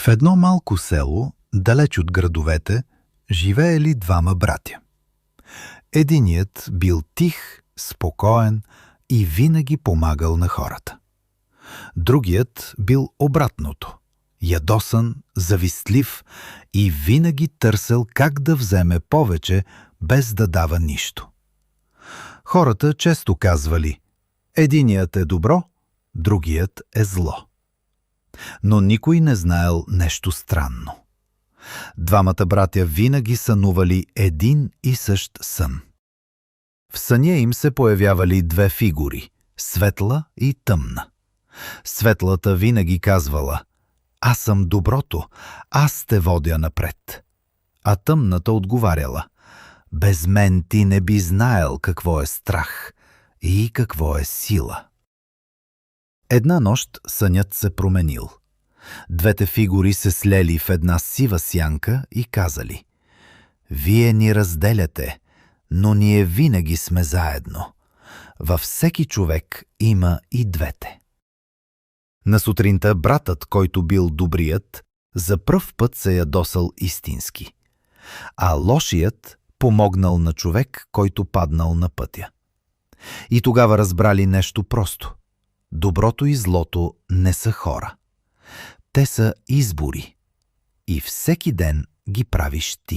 В едно малко село, далеч от градовете, живеели двама братя. Единият бил тих, спокоен и винаги помагал на хората. Другият бил обратното – ядосан, завистлив и винаги търсел как да вземе повече, без да дава нищо. Хората често казвали: единият е добро, другият е зло. Но никой не знаел нещо странно. Двамата братя винаги сънували един и същ сън. В съня им се появявали две фигури – светла и тъмна. Светлата винаги казвала: аз съм доброто, аз те водя напред. А тъмната отговаряла: без мен ти не би знаел какво е страх и какво е сила. Една нощ сънят се променил. Двете фигури се слели в една сива сянка и казали: вие ни разделяте, но ние винаги сме заедно. Във всеки човек има и двете. На сутринта братът, който бил добрият, за пръв път се ядосал истински, а лошият помогнал на човек, който паднал на пътя. И тогава разбрали нещо просто. Доброто и злото не са хора. Те са избори и всеки ден ги правиш ти.